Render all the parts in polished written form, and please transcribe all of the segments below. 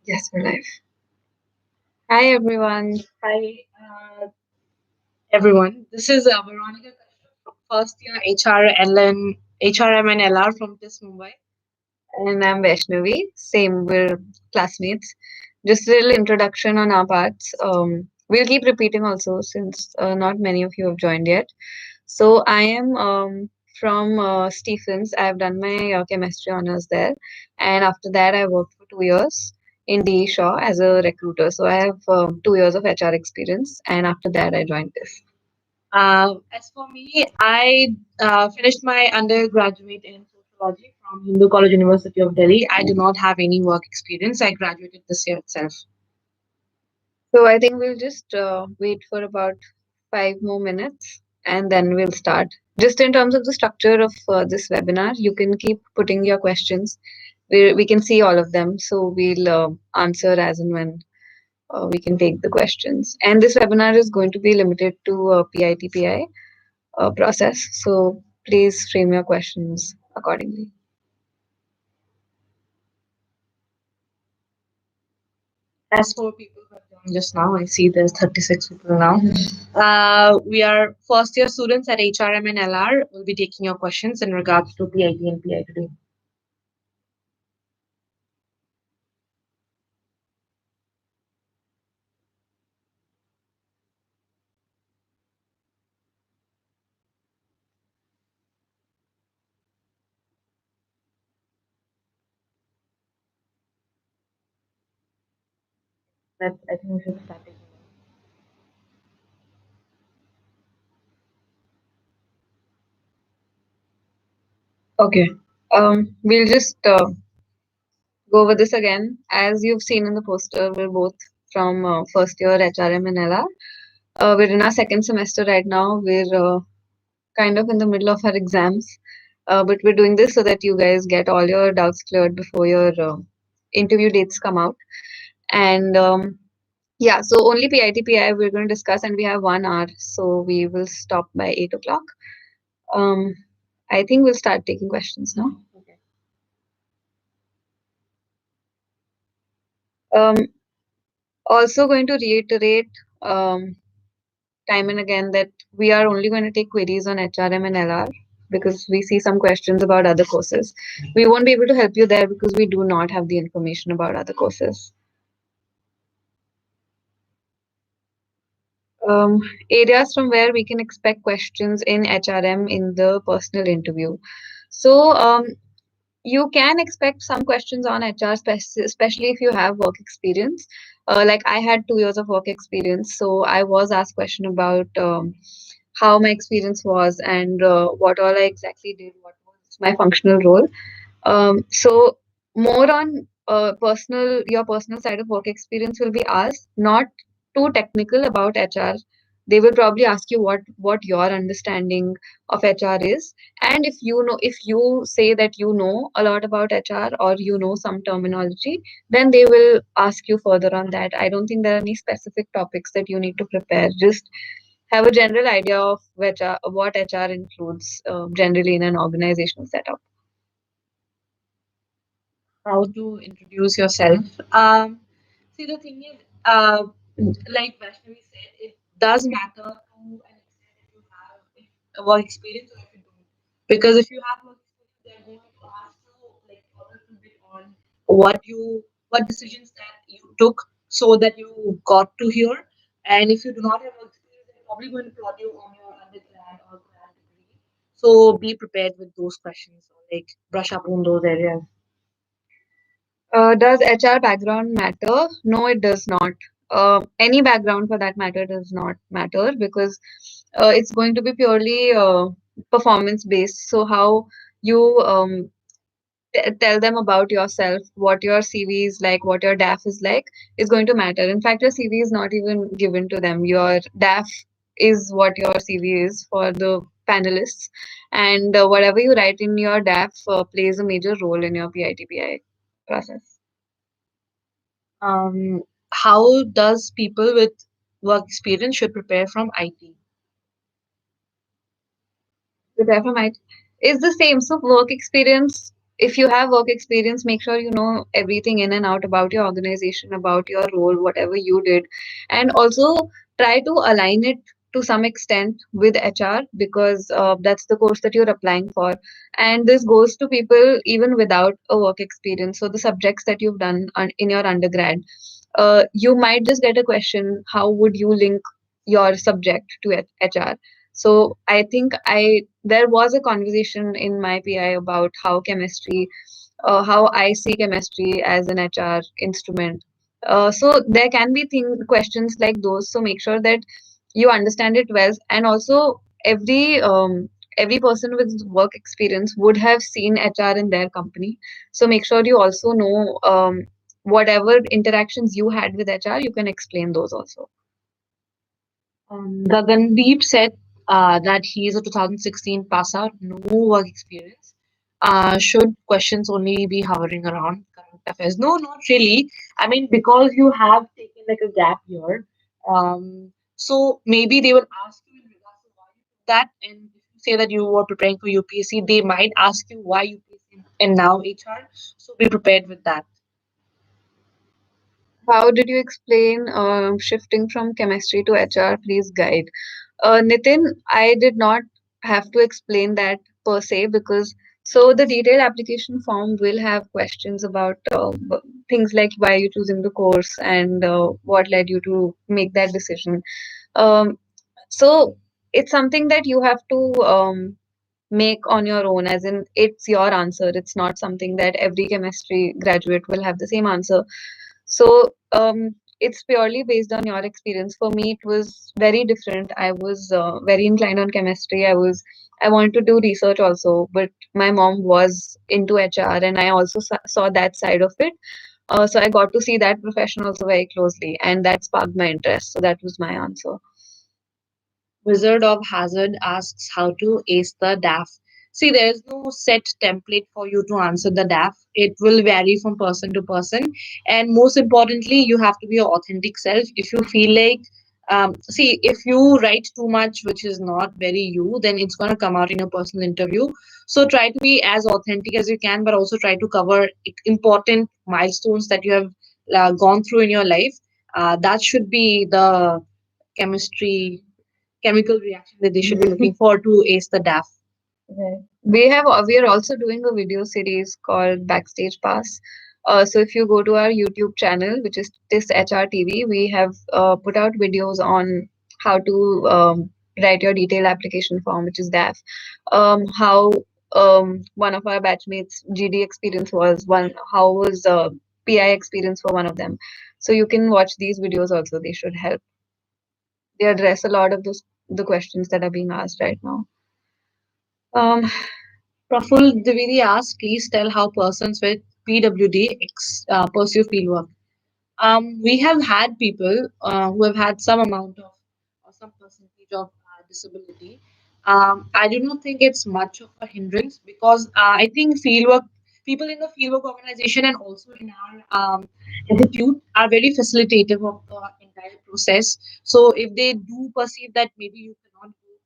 Yes, we're live. Hi, everyone. Everyone. This is Veronica from first year HRM and LR from TISS Mumbai. And I'm Vaishnavi. Same, we're classmates. Just a little introduction on our parts. We'll keep repeating also since not many of you have joined yet. So, I am from Stephens. I've done my chemistry honors there. And after that, I worked for 2 years in D. Shaw as a recruiter. So, I have 2 years of HR experience. And after that, I joined this. As for me, I finished my undergraduate in sociology from Hindu College University of Delhi. I do not have any work experience. I graduated this year itself. So I think we'll just wait for about 5 more minutes and then we'll start. Just in terms of the structure of this webinar, you can keep putting your questions. We can see all of them, so we'll answer as and when we can take the questions. And this webinar is going to be limited to PITPI process, so please frame your questions accordingly. As for people who have joined just now, I see there's 36 people now. We are first year students at HRM and LR. We'll be taking your questions in regards to PIT and PI today. I think we should start taking Okay. We'll just go over this again. As you've seen in the poster, we're both from first year HRM and LR. We're in our second semester right now. We're kind of in the middle of our exams, but we're doing this so that you guys get all your doubts cleared before your interview dates come out. And yeah, so only PITPI we're going to discuss, and we have 1 hour, so we will stop by 8 o'clock. Um, I think we'll start taking questions now. Um, Also going to reiterate time and again that we are only going to take queries on HRM and LR because we see some questions about other courses. We won't be able to help you there because we do not have the information about other courses. Um, Areas from where we can expect questions in HRM in the personal interview. So you can expect some questions on HR, especially if you have work experience. Like I had 2 years of work experience, so I was asked question about how my experience was and what all I exactly did, what was my functional role. So more on your personal side of work experience will be asked, not too technical about HR. They will probably ask you what your understanding of HR is, and if you say that you know a lot about HR or you know some terminology, then they will ask you further on that. I don't think there are any specific topics that you need to prepare. Just have a general idea of what HR includes generally in an organizational setup. how to introduce yourself. See, the thing is, like Vaishnavi said, it does matter to an extent if you have a work experience or if you don't. Because if you have work experience, they're going to ask you like a little bit on what decisions that you took so that you got to here. And if you do not have work experience, they're probably going to prod you on your undergrad or grad degree. So be prepared with those questions or like brush up on those areas. Does HR background matter? No, it does not. Any background for that matter does not matter because it's going to be purely performance based. So, how you tell them about yourself, what your CV is like, what your DAF is like, is going to matter. In fact, your CV is not even given to them. Your DAF is what your CV is for the panelists, and whatever you write in your DAF plays a major role in your PITPI process. How does people with work experience should prepare from IT? The diaphragm is the same. So work experience if you have work experience, make sure you know everything in and out about your organization, about your role, whatever you did, and also try to align it to some extent with HR because that's the course that you're applying for. And this goes to people even without a work experience. So the subjects that you've done in your undergrad, you might just get a question, how would you link your subject to HR? So I think there was a conversation in my PI about how I see chemistry as an HR instrument. So there can be questions like those. So make sure that you understand it well, and also every person with work experience would have seen HR in their company. So make sure you also know whatever interactions you had with HR, you can explain those also. Gagandeep said that he is a 2016 pass out, no work experience. Should questions only be hovering around current affairs? No, not really. I mean, because you have taken like a gap year, so maybe they will ask you in regards to why you did that. And if you say that you were preparing for UPSC, they might ask you why UPSC and now HR. So be prepared with that. How did you explain shifting from chemistry to HR? Please guide. Nitin, I did not have to explain that per se because the detailed application form will have questions about things like why you choosing the course and what led you to make that decision. Um, so it's something that you have to make on your own, as in it's your answer. It's not something that every chemistry graduate will have the same answer. So it's purely based on your experience. For me, it was very different. I was very inclined on chemistry. I wanted to do research also, but my mom was into HR, and I also saw that side of it. So I got to see that profession also very closely, and that sparked my interest. So that was my answer. Wizard of Hazard asks how to ace the DAF. See, there is no set template for you to answer the DAF. It will vary from person to person. And most importantly, you have to be your authentic self. If you feel like, see, if you write too much, which is not very you, then it's going to come out in your personal interview. So try to be as authentic as you can, but also try to cover important milestones that you have gone through in your life. That should be the chemistry chemical reaction that they should be looking for to ace the DAF. Right. We are also doing a video series called Backstage Pass. So if you go to our YouTube channel, which is TISS HR TV, we have put out videos on how to write your detailed application form, which is DAF. How one of our batchmates GD experience was one. How was PI experience for one of them? So you can watch these videos also. They should help. They address a lot of the questions that are being asked right now. Um, Praful Dividi asks, please tell how persons with PWD pursue fieldwork. We have had people who have had some amount of or some percentage of disability. I do not think it's much of a hindrance because I think fieldwork people in the fieldwork organization and also in our institute are very facilitative of the entire process. So if they do perceive that maybe you cannot go to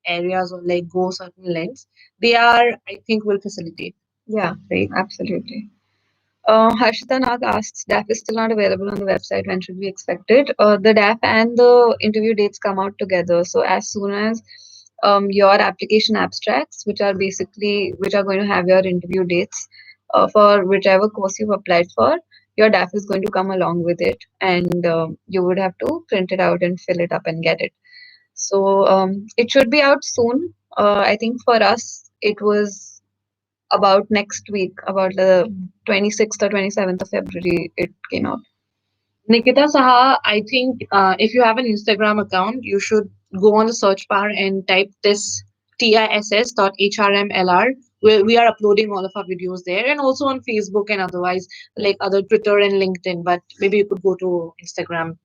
certain areas or like go certain lengths, they are I think will facilitate. yeah, right, absolutely. Harshita Nag asks, DAF is still not available on the website. When should we expect it? The DAF and the interview dates come out together. So as soon as your application abstracts, which are going to have your interview dates for whichever course you've applied for, your DAF is going to come along with it, and you would have to print it out and fill it up and get it. So it should be out soon. I think for us, it was about next week, about the 26th or 27th of February, it came out. Nikita Saha, I think if you have an Instagram account, you should go on the search bar and type this TISS.HRM LR. We are uploading all of our videos there and also on Facebook and otherwise, like other Twitter and LinkedIn. But maybe you could go to Instagram.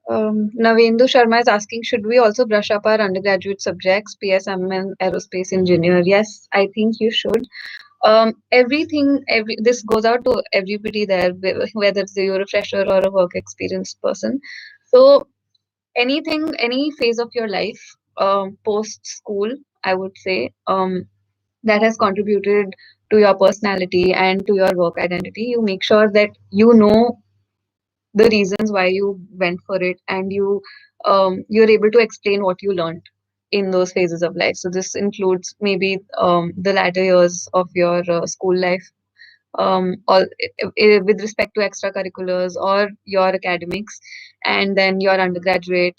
Navendu Sharma is asking, should we also brush up our undergraduate subjects, PSM and aerospace engineer? Yes, I think you should. This goes out to everybody there, whether you're a fresher or a work experienced person. So any phase of your life, post school, I would say, that has contributed to your personality and to your work identity. You make sure that you know the reasons why you went for it, and you're able to explain what you learned in those phases of life. So this includes maybe the latter years of your school life, all with respect to extracurriculars or your academics, and then your undergraduate,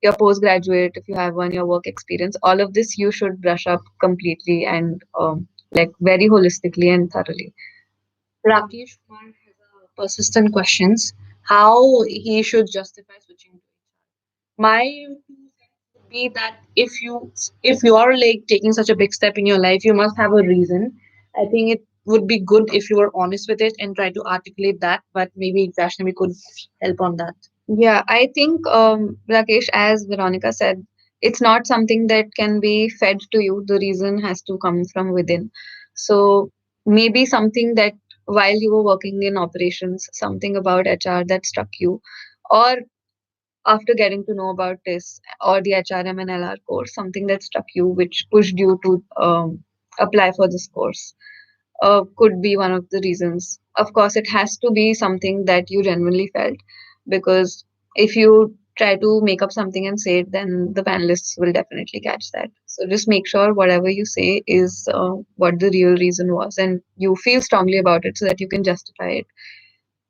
your postgraduate, if you have one, your work experience. All of this you should brush up completely and like very holistically and thoroughly. Rakesh Kumar has a persistent questions how he should justify switching to HR. My 2 cents would be that if you are like taking such a big step in your life, you must have a reason. I think it would be good if you were honest with it and try to articulate that. But maybe Vaishnavi could help on that. Yeah, I think, Rakesh, as Veronica said, it's not something that can be fed to you. The reason has to come from within. So maybe something that while you were working in operations, something about HR that struck you, or after getting to know about this or the HRM and LR course, something that struck you, which pushed you to apply for this course, could be one of the reasons. Of course, it has to be something that you genuinely felt, because if you try to make up something and say it, then the panelists will definitely catch that. So just make sure whatever you say is what the real reason was, and you feel strongly about it so that you can justify it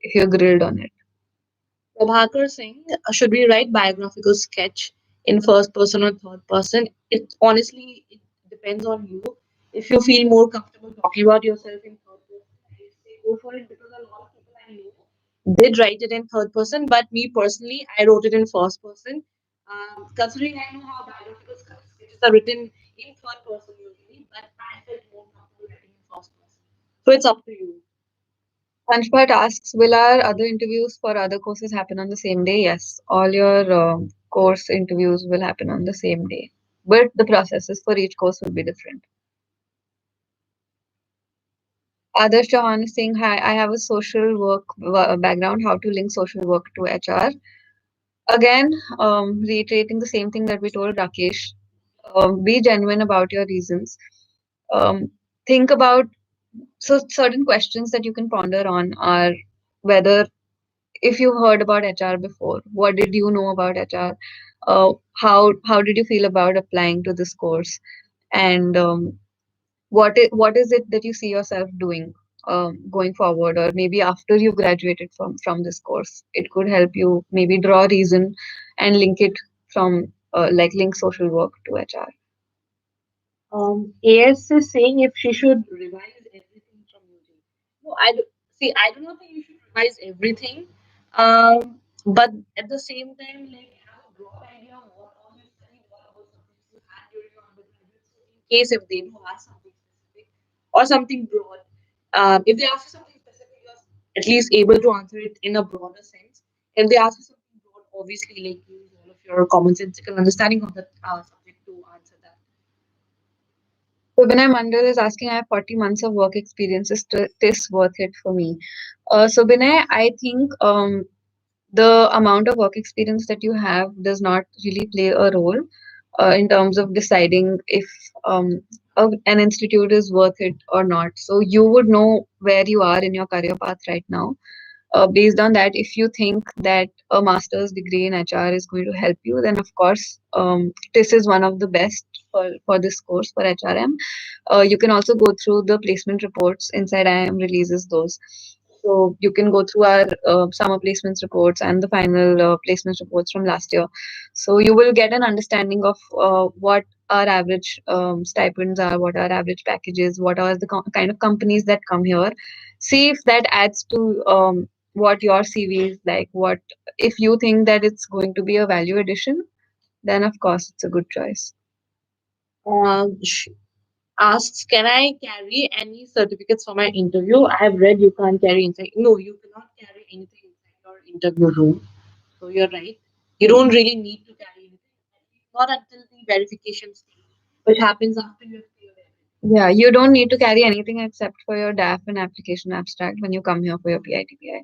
if you're grilled on it. Prabhakar Singh, should we write biographical sketch in first person or third person? It depends on you. If you feel more comfortable talking about yourself in third person, I say go for it because a lot of people I know did write it in third person, but me personally, I wrote it in first person. Considering I know how biographical sketches are written in third person usually, but I felt more comfortable writing in first person. So it's up to you. Anshpat asks, will our other interviews for other courses happen on the same day? Yes, all your course interviews will happen on the same day, but the processes for each course will be different. Adarsh Chauhan is saying, hi, I have a social work background. How to link social work to HR? Again, reiterating the same thing that we told Rakesh. Be genuine about your reasons. Um, think about, so certain questions that you can ponder on are whether, if you heard about HR before, what did you know about HR? How did you feel about applying to this course? And what is it that you see yourself doing going forward, or maybe after you graduated from this course? It could help you maybe draw reason and link it from like link social work to HR. AS is saying if she should revise everything from UG. No, see. I do not think you should revise everything. But at the same time, like have a broad idea of what all you studied, what all subjects you had during your undergraduate. So in case if they do ask something specific or something broad, if they ask you something specific, you're at least able to answer it in a broader sense. If they ask you something broad, obviously, like use all of your commonsensical understanding of that subject to answer that. So Vinay Mandal is asking, I have 40 months of work experience. Is this worth it for me? So Vinay, I think the amount of work experience that you have does not really play a role in terms of deciding if an institute is worth it or not. So you would know where you are in your career path right now. Based on that, if you think that a master's degree in HR is going to help you, then of course, TISS is one of the best for this course for HRM. You can also go through the placement reports. Inside IIM releases those. So you can go through our summer placements reports and the final placements reports from last year. So you will get an understanding of what our average stipends are, what our average packages, what are the kind of companies that come here. See if that adds to what your CV is like. What if you think that it's going to be a value addition? Then of course it's a good choice. Sh asks, can I carry any certificates for my interview? I have read you can't carry inside. No, you cannot carry anything inside your interview room. So you're right. You don't really need to carry anything. At least not until the verification stage, which happens after you have cleared everything. Yeah, you don't need to carry anything except for your DAF and application abstract when you come here for your PITPI.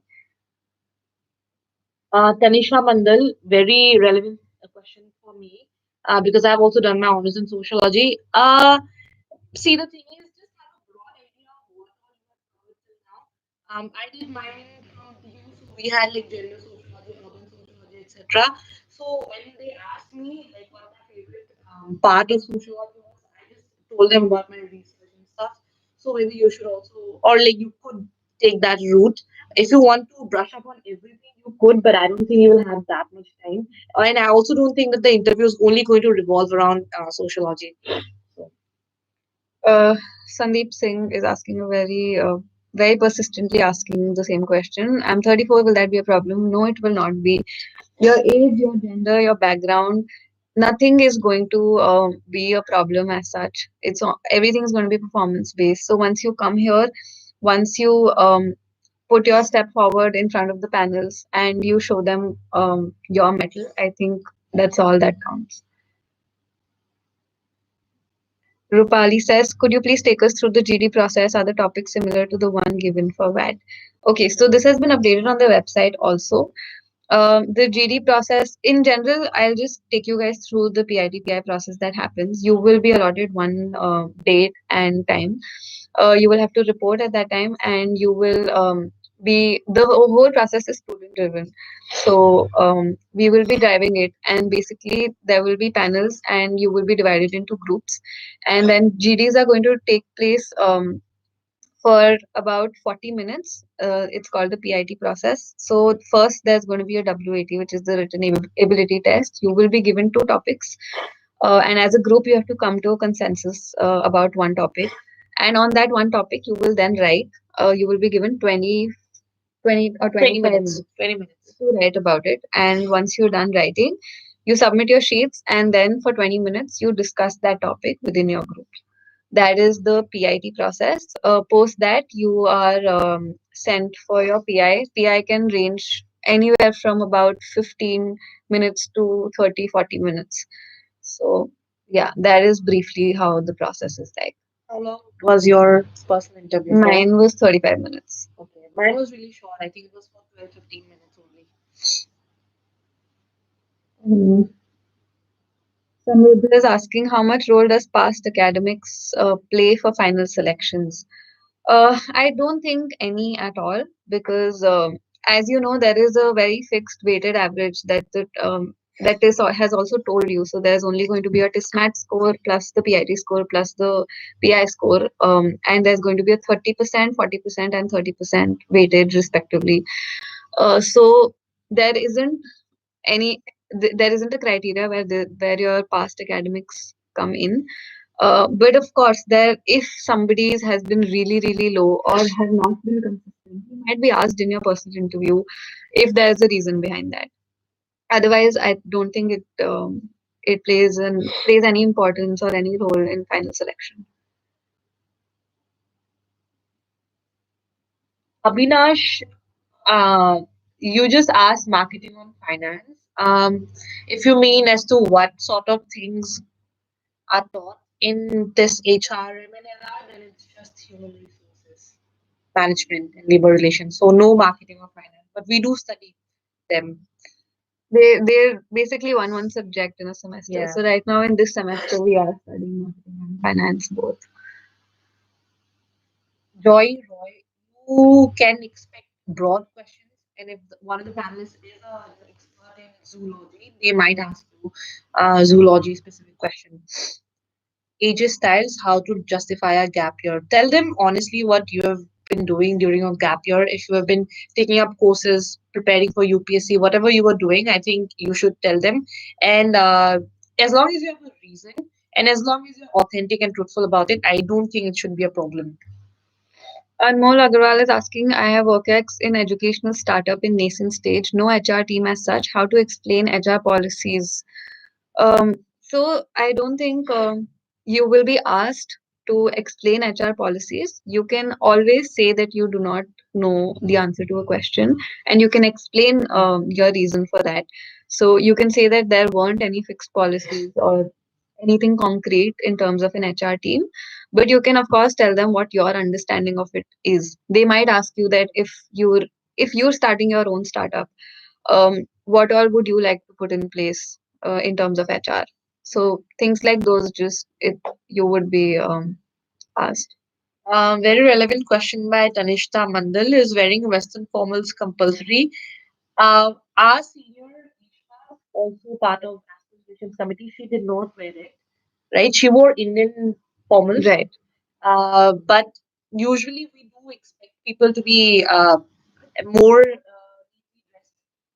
Tanisha Mandal, very relevant question for me because I've also done my honors in sociology. See, the thing is, I did mine from PU, so we had like gender sociology, urban sociology, etc. So when they asked me like what my favorite part of sociology was, I just told them about my research and stuff. So maybe you should also, or like you could take that route. If you want to brush up on everything, you could, but I don't think you will have that much time. And I also don't think that the interview is only going to revolve around sociology. So, Uh, Sandeep Singh is asking a very persistently asking the same question. I'm 34. Will that be a problem? No, it will not be. Your age, your gender, your background, nothing is going to be a problem as such. Everything is going to be performance based. So once you come here, once you put your step forward in front of the panels and you show them your mettle, I think that's all that counts. Rupali says, could you please take us through the GD process? Are the topics similar to the one given for WAD? Okay, so this has been updated on the website also. The GD process in general, I'll just take you guys through the PIT-PI process that happens. You will be allotted one date and time. You will have to report at that time, and you will be the whole process is student driven. So we will be driving it, and basically there will be panels, and you will be divided into groups, and then GDs are going to take place. For about 40 minutes. It's called the PIT process. So first there's going to be a WAT, which is the written ability test. You will be given two topics, and as a group you have to come to a consensus about one topic. And on that one topic, you will then write. You will be given 20 or 20 25 minutes. minutes 20 minutes. to write about it. And once you're done writing, you submit your sheets, and then for 20 minutes, you discuss that topic within your group. That is the PIT process. Post that, you are sent for your PI. PI can range anywhere from about 15 minutes to 30, 40 minutes. So, yeah, that is briefly how the process is like. How long was your personal interview for? Mine was 35 minutes. Okay, mine was really short. I think it was for 12, 15 minutes only. Mm. Samruddha is asking how much role does past academics play for final selections? I don't think any at all because, as you know, there is a very fixed weighted average that is has also told you. So there's only going to be a TISS math score plus the PIT score plus the PI score, and there's going to be a 30%, 40%, and 30% weighted respectively. So there isn't there isn't a criteria where your past academics come in. But of course, there if somebody has been really really low or has not been consistent, you might be asked in your personal interview if there's a reason behind that. Otherwise, I don't think it plays any importance or any role in final selection. Abhinash, uh, you just asked marketing on finance. If you mean as to what sort of things are taught in this HRM and LR, then it's just human resources management and labor relations. So no marketing or finance, but we do study them. They're basically one subject in a semester. Yeah. So right now in this semester we are studying marketing and finance both. Roy, you can expect broad questions, and if one of the panelists is an expert in zoology, they might ask you zoology specific question. Ages styles, how to justify a gap year. Tell them honestly what you have been doing during your gap year. If you have been taking up courses, preparing for UPSC, whatever you were doing, I think you should tell them. And as long as you have a reason, and as long as you're authentic and truthful about it, I don't think it should be a problem. Anmol Agarwal is asking, I have work-ex in educational startup in nascent stage, no HR team as such. How to explain HR policies? So I don't think you will be asked to explain HR policies. You can always say that you do not know the answer to a question, and you can explain your reason for that. So you can say that there weren't any fixed policies or anything concrete in terms of an HR team, but you can of course tell them what your understanding of it is. They might ask you that if you're starting your own startup, what all would you like to put in place in terms of HR? So things like those, just it you would be asked. Very relevant question by Tanishta Mandal. Is wearing Western formals compulsory? Our senior Ishma, also part of National Relations Committee, she did not wear it. Right? She wore Indian formals. Right. But usually we do expect people to be more neatly dressed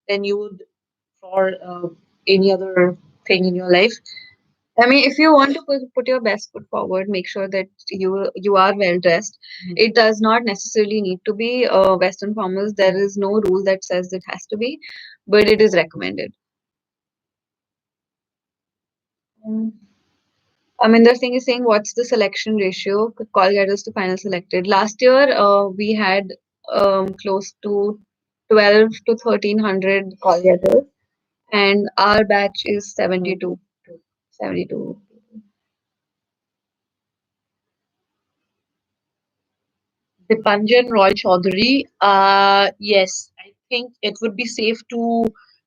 than you would for any other thing in your life. I mean, if you want to put your best foot forward, make sure that you are well dressed. It does not necessarily need to be Western formals. There is no rule that says it has to be, but it is recommended. Mm. Aminder Singh is saying, what's the selection ratio? Call getters to final selected. Last year, we had close to 12 to 1300 call getters, and our batch is 72. 72. Dipanjan Roy Chaudhary. Yes, I think it would be safe to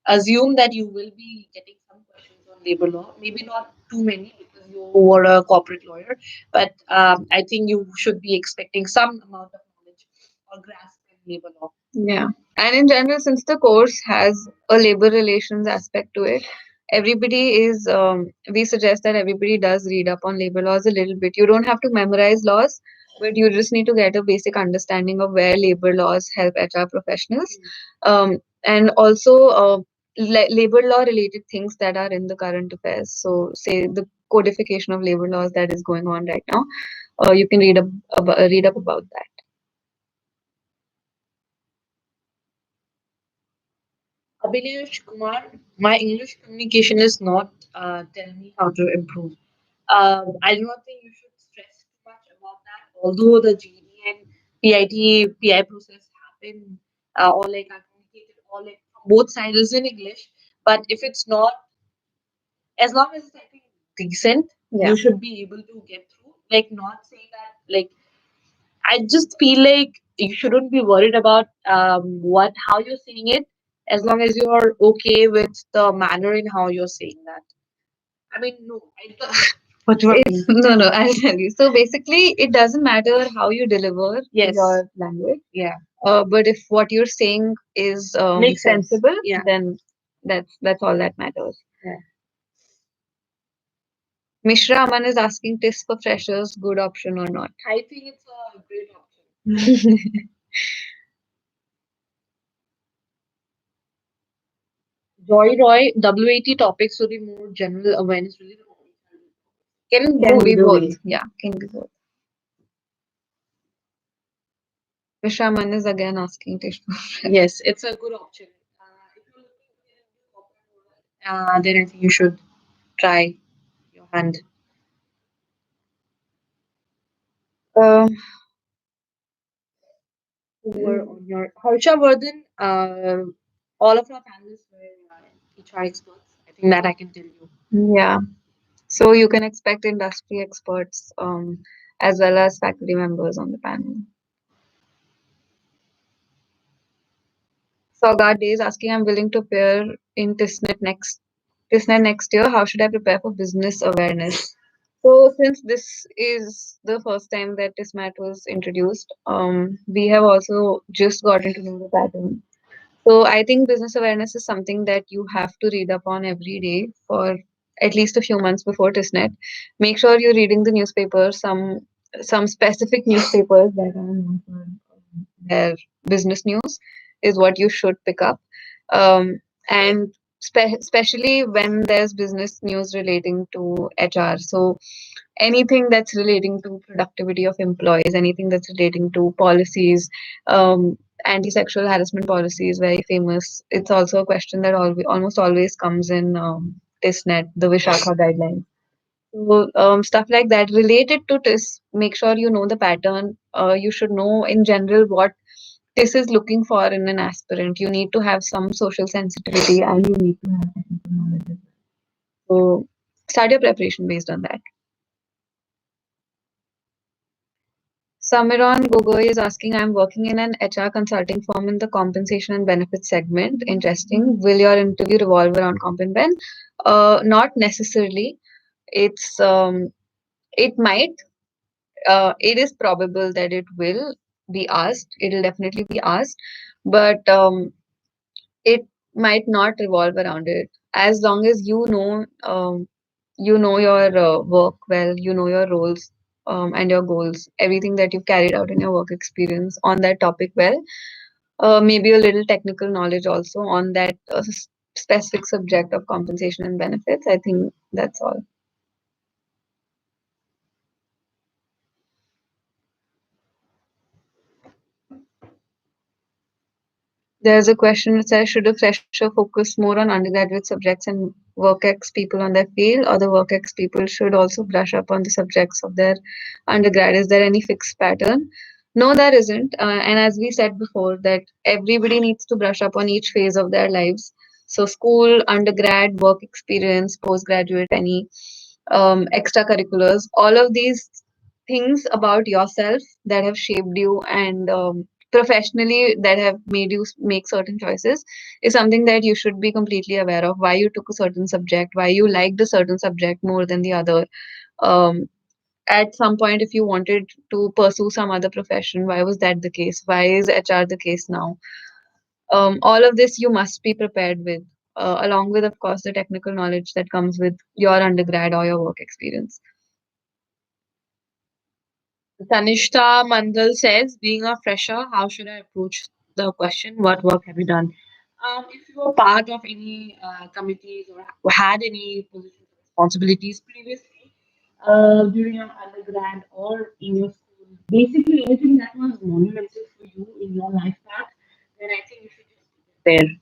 assume that you will be getting some questions on labor law. Maybe not too many because you were a corporate lawyer, but I think you should be expecting some amount of knowledge or grasp in labor law. Yeah. And in general, since the course has a labor relations aspect to it, we suggest that everybody does read up on labor laws a little bit. You don't have to memorize laws, but you just need to get a basic understanding of where labor laws help HR professionals. And also, labor law related things that are in the current affairs. So, say the codification of labor laws that is going on right now. You can read up about that. Abhinesh Kumar, my English communication is not tell me how to improve. I do not think you should stress too much about that. Although the GD and PIT, PI process happen or like are communicated or like from both sides in English, but if it's not, as long as it's I think decent, Yeah. you should be able to get through. Like not saying that like I just feel like you shouldn't be worried about what how you're saying it, as long as you're okay with the manner in how you're saying that. I mean, no, what do I mean? No, I'll tell you. So basically, it doesn't matter how you deliver Yes. your language, Yeah. but if what you're saying is Makes sense. sensible, Yeah. then that's all that matters. Yeah. Mishra Aman is asking TISS for freshers, good option or not? I think it's a great option. Joy Roy, W80 topics will be more general awareness related. Can Can go be either both. way. Yeah, can be both. Mishra Aman is again asking TISS for freshers. Yes, it's a good option. If you're looking to get into corporate world, then I think you should try your hand. Um, Who were on your Harsha Vardhan, all of our panelists were HR experts. I think that I can tell you. yeah. So you can expect industry experts as well as faculty members on the panel. Saugad Day is asking, I'm willing to appear in TISSNet next year. How should I prepare for business awareness? So since this is the first time that TISSMAT was introduced, we have also just gotten to know the pattern. So I think business awareness is something that you have to read up on every day for at least a few months before TISSNet. Make sure you're reading the newspaper, some specific newspapers that are known for their business news is what you should pick up. And especially when there's business news relating to HR. So anything that's relating to productivity of employees, anything that's relating to policies, anti-sexual harassment policy is very famous. It's also a question that almost always comes in TISSNet, the Vishakha guidelines. So stuff like that related to TISS, make sure you know the pattern. You should know in general what TISS is looking for in an aspirant. You need to have some social sensitivity and you need to have technical knowledge as well. So start your preparation based on that. Samiron Gogoi is asking, I'm working in an HR consulting firm in the compensation and benefits segment. Interesting. Will your interview revolve around comp and ben? Not necessarily. It might. it is probable that it will be asked. It'll definitely be asked, but it might not revolve around it. As long as you know your work well, you know your roles and your goals, everything that you've carried out in your work experience on that topic well, maybe a little technical knowledge also on that specific subject of compensation and benefits. I think that's all. There's a question which says, should a fresher focus more on undergraduate subjects and work ex people on their field, or the work ex people should also brush up on the subjects of their undergrad? Is there any fixed pattern? No, there isn't. And as we said before, that everybody needs to brush up on each phase of their lives. So, school, undergrad, work experience, postgraduate, any extracurriculars, all of these things about yourself that have shaped you and professionally that have made you make certain choices is something that you should be completely aware of. Why you took a certain subject, why you liked a certain subject more than the other. Um, at some point, if you wanted to pursue some other profession, why was that the case? Why is HR the case now? All of this you must be prepared with, along with, of course, the technical knowledge that comes with your undergrad or your work experience. Tanishta Mandal says, being a fresher, how should I approach the question? What work have you done? If you were part of any committees or had any positions or responsibilities previously during your undergrad or in your school, basically anything that was monumental for you in your life path, then I think you should just keep it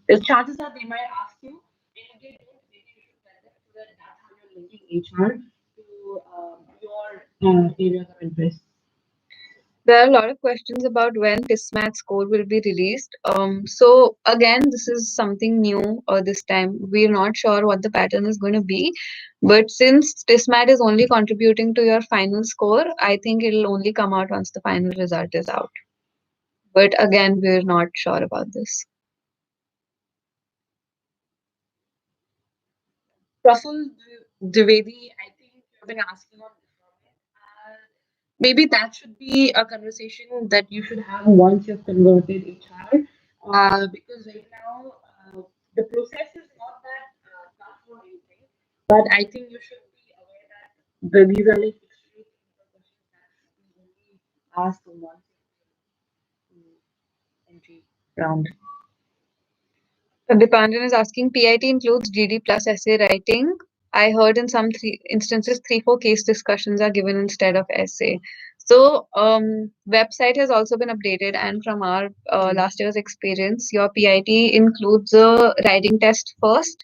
there. The chances are they might ask you, and if they don't, maybe you should tell them so that that's how you're linking HR to your areas of interest. There are a lot of questions about when TISS score will be released. So again, this is something new this time. We're not sure what the pattern is going to be, but since TISS is only contributing to your final score, I think it'll only come out once the final result is out. But again, we're not sure about this. Praful Dwivedi, I think you've been asking on deferment. Maybe that should be a conversation that you should have once you've converted HR. Because right now, the process is not that tough or anything, but I think you should be aware that these are like extremely technical questions that should be only asked once in entry round. Dipanjan is asking, PIT includes GD plus essay writing. I heard in some instances, 3-4 case discussions are given instead of essay. So, website has also been updated, and from our last year's experience, your PIT includes a writing test first.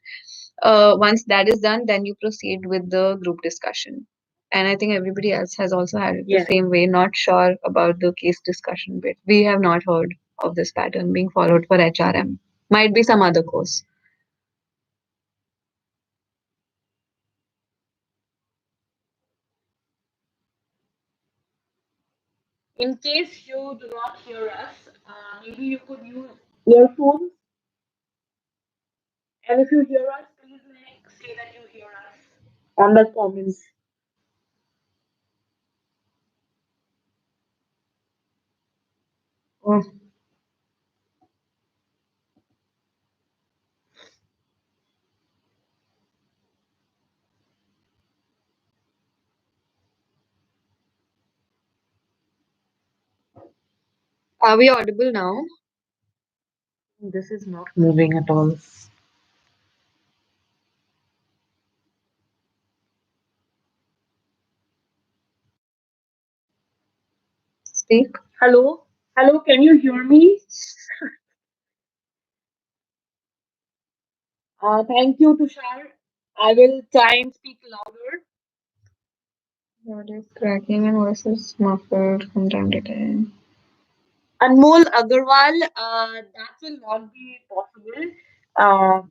Once that is done, then you proceed with the group discussion. And I think everybody else has also had it the Yeah. same way. Not sure about the case discussion bit. We have not heard of this pattern being followed for HRM. Might be some other course. In case you do not hear us, maybe you could use earphones. And if you hear us, please like say that you hear us on the comments. Oh, are we audible now? This is not moving at all. Speak. Hello? Hello, can you hear me? Thank you, Tushar. I will try and speak louder. Audio cracking and voices muffled from time to time. Anmol Agarwal, that will not be possible. Uh,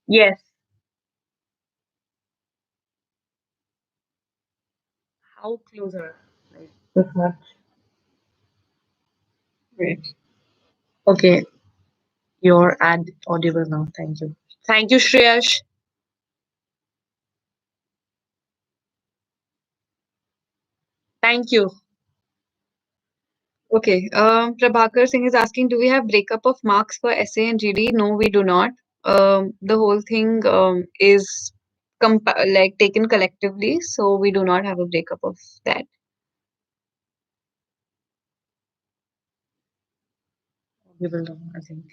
yes. How closer? Like this much. Great. Okay, you're audible now. Thank you. Thank you, Shreyash. Thank you. Okay. Prabhakar Singh is asking, do we have breakup of marks for essay and GD? No, we do not. The whole thing is like taken collectively, so we do not have a breakup of that. We will know, I think.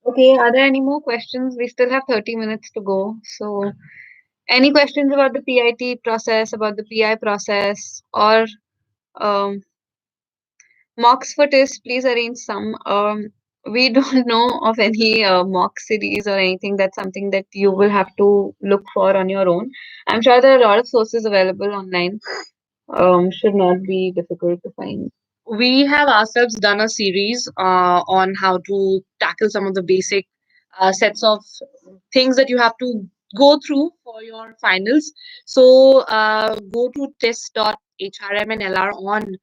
Okay. Are there any more questions? We still have 30 minutes to go. So, any questions about the PIT process, about the PI process, or um, mocks for TISS? Please arrange some. We don't know of any mock series or anything. That's something that you will have to look for on your own. I'm sure there are a lot of sources available online. Should not be difficult to find. We have ourselves done a series on how to tackle some of the basic sets of things that you have to go through for your finals. So go to test.hrm and LR on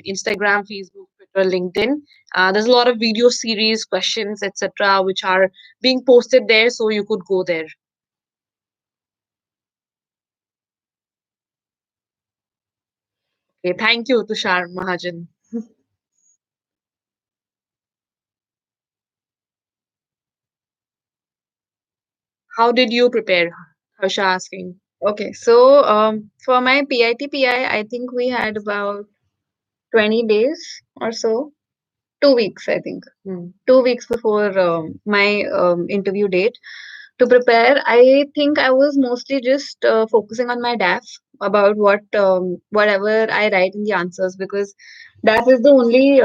Instagram, Facebook, Twitter, LinkedIn. There's a lot of video series, questions, etc., which are being posted there, so you could go there. Okay, thank you, Tushar Mahajan. How did you prepare? Harsha asking. Okay, so for my PIT I think we had about 20 days or so, 2 weeks, I think, Hmm. 2 weeks before my interview date to prepare. I think I was mostly just focusing on my DAF about whatever I write in the answers, because DAF is the only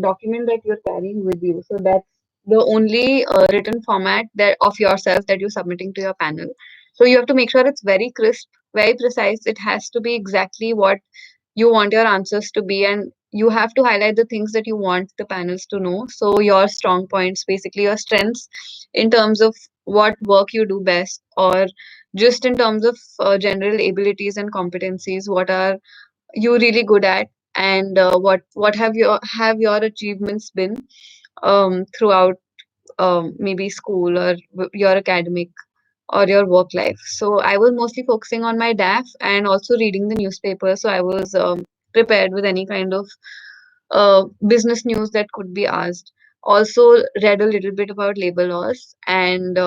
document that you're carrying with you. So that's the only written format that of yourself that you're submitting to your panel. So you have to make sure it's very crisp, very precise. It has to be exactly what you want your answers to be, and you have to highlight the things that you want the panels to know. So your strong points, basically your strengths in terms of what work you do best, or just in terms of general abilities and competencies, what are you really good at, and what have your achievements been throughout maybe school or your academic or your work life. So I was mostly focusing on my DAF and also reading the newspaper. So I was prepared with any kind of business news that could be asked. Also read a little bit about labor laws, and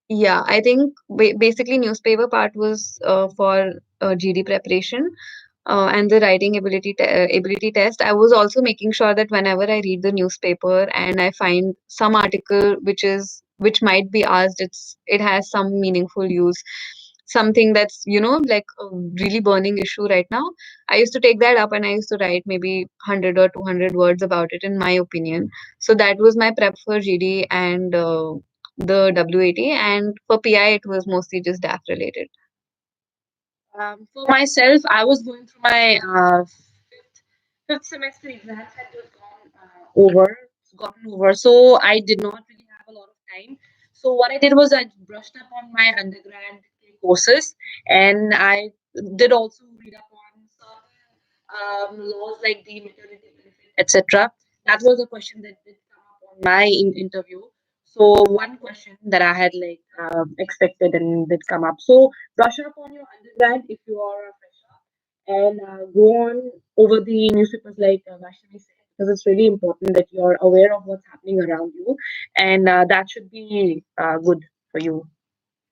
yeah, I think basically newspaper part was for GD preparation, and the writing ability test. I was also making sure that whenever I read the newspaper and I find some article which might be asked, it has some meaningful use, something that's like a really burning issue right now. I used to take that up and I used to write maybe 100 or 200 words about it, in my opinion. So that was my prep for GD and the WAT, and for PI it was mostly just DAF related. For myself, I was going through my fifth semester exams had just gotten over. So I did not really have a lot of time. So what I did was I brushed up on my undergrad courses, and I did also read up on certain laws like the maternity benefit, etc. That was a question that did come up on my interview. So one question that I had expected and did come up. So brush up on your undergrad if you are a fresher, and go on over the newspapers like Vaishnavi said, because it's really important that you're aware of what's happening around you, and that should be good for you.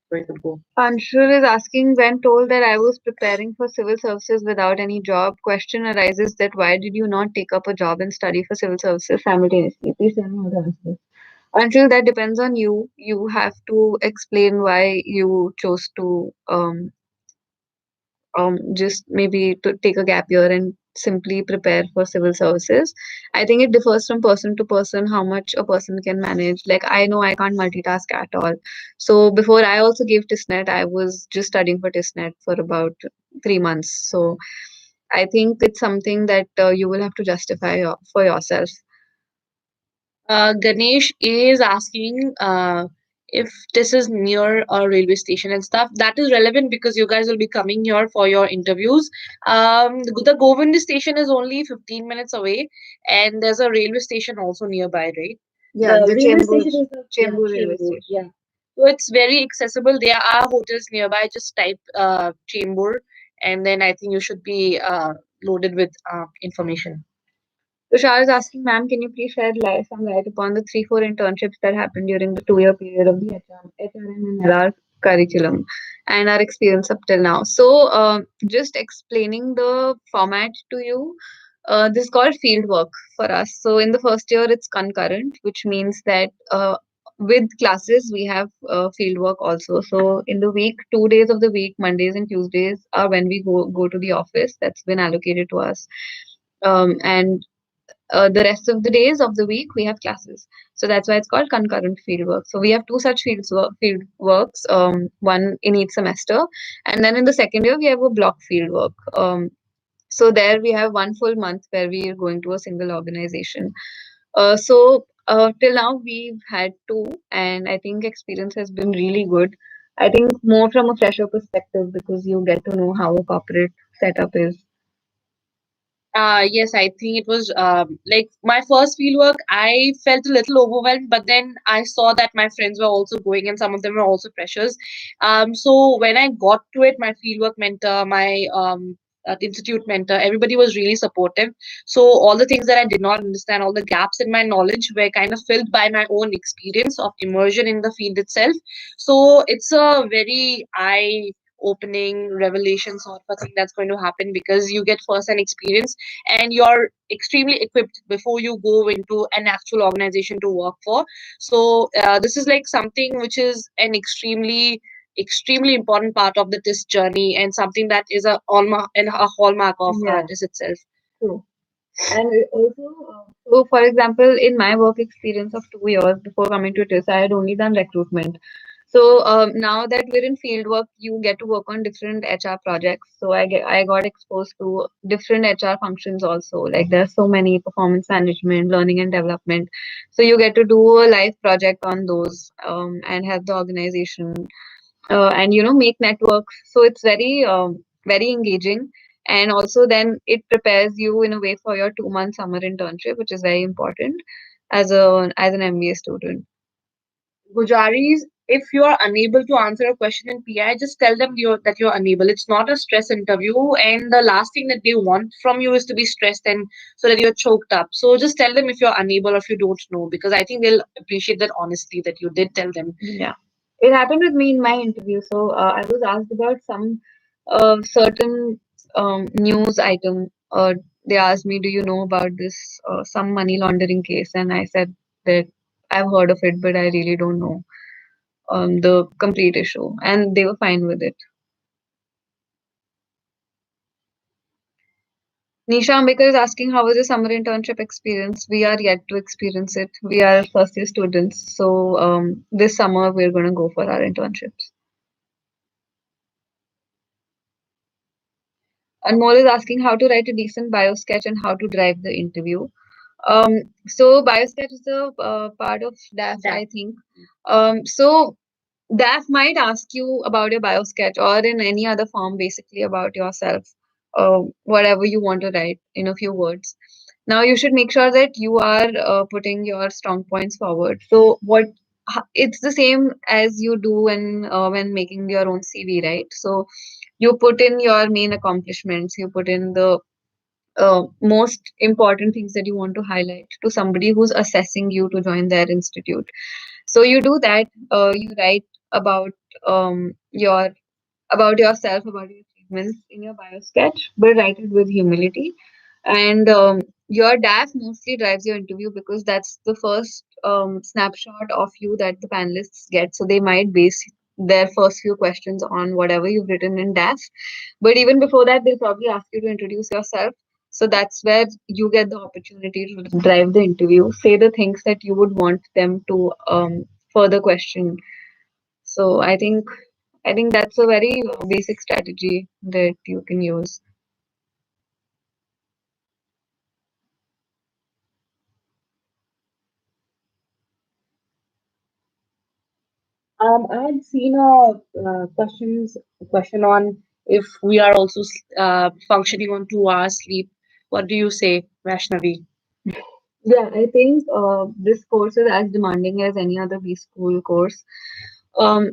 So you could go. Anshul is asking, when told that I was preparing for civil services without any job, question arises that why did you not take up a job and study for civil services simultaneously? Please tell me how to answer this. Anshul, that depends on you. You have to explain why you chose to just maybe to take a gap year and simply prepare for civil services. I think it differs from person to person how much a person can manage. Like I know I can't multitask at all. So before I also gave TISSNet, I was just studying for TISSNet for about 3 months. So I think it's something that you will have to justify for yourself. Ganesh is asking. if this is near a railway station and stuff. That is relevant because you guys will be coming here for your interviews. The Govind station is only 15 minutes away, and there's a railway station also nearby, right? Yeah, The the railway Chembur station is the, yeah, Chembur railway Chembur, station. yeah. So it's very accessible. There are hotels nearby. Just type Chembur, and then I think you should be loaded with information. Tushar is asking, ma'am, can you please shed some light upon the 3-4 internships that happened during the 2-year period of the HRM and LR curriculum and our experience up till now? So, just explaining the format to you, this is called field work for us. So, in the first year, it's concurrent, which means that with classes, we have field work also. So, in the week, 2 days of the week, Mondays and Tuesdays, are when we go to the office. That's been allocated to us. And the rest of the days of the week we have classes, so that's why it's called concurrent field work. So we have two such field works, one in each semester, and then in the second year we have a block field work. So there we have 1 full month where we are going to a single organization. Till now we've had two, and I think experience has been really good. I think more from a fresher perspective because you get to know how a corporate setup is. Yes, I think it was like my first field work. I felt a little overwhelmed, but then I saw that my friends were also going, and some of them were also freshers. So when I got to it, my fieldwork mentor, my institute mentor, everybody was really supportive. So all the things that I did not understand, all the gaps in my knowledge, were kind of filled by my own experience of immersion in the field itself. So it's a very eye opening revelation sort of a thing that's going to happen because you get first hand experience and you're extremely equipped before you go into an actual organization to work for. So this is like something which is an extremely important part of the TISS journey and something that is a hallmark of Yeah, TISS itself. true. And also, so for example, in my work experience of 2 years before coming to TISS, I had only done recruitment. So now that we're in field work, you get to work on different HR projects. So I got exposed to different HR functions also. Like there's so many performance management, learning and development. So you get to do a live project on those, and help the organization, and make networks. So it's very engaging, and also then it prepares you in a way for your 2 month summer internship, which is very important as an MBA student. Gujaris, if you are unable to answer a question in PI, just tell them that you're unable. It's not a stress interview, and the last thing that they want from you is to be stressed and so that you're choked up. So just tell them if you're unable or if you don't know, because I think they'll appreciate that honesty that you did tell them. Yeah, it happened with me in my interview. So I was asked about some certain news item. They asked me, "Do you know about this some money laundering case?" And I said that I've heard of it, but I really don't know the complete issue, and they were fine with it. Nisha Ambekar is asking, how was your summer internship experience? We are yet to experience it. We are first year students, so this summer we're going to go for our internships. Anmol is asking how to write a decent bio sketch and how to drive the interview. So bio sketch is a part of DAF, That I think. So DAF might ask you about your bio sketch or in any other form, basically about yourself, whatever you want to write in a few words. Now you should make sure that you are putting your strong points forward. So it's the same as you do when making your own CV, right? So you put in your main accomplishments, you put in the most important things that you want to highlight to somebody who's assessing you to join their institute. So you do that. You write about your about yourself, about your achievements in your bio sketch, but write it with humility. And your DAF mostly drives your interview because that's the first snapshot of you that the panelists get. So they might base their first few questions on whatever you've written in DAF. But even before that, they'll probably ask you to introduce yourself. So that's where you get the opportunity to drive the interview, say the things that you would want them to further question. So I think that's a very basic strategy that you can use. I had seen a question on if we are also functioning on 2 hours sleep. What do you say, Vaishnavi? Yeah, I think this course is as demanding as any other B school course. Um,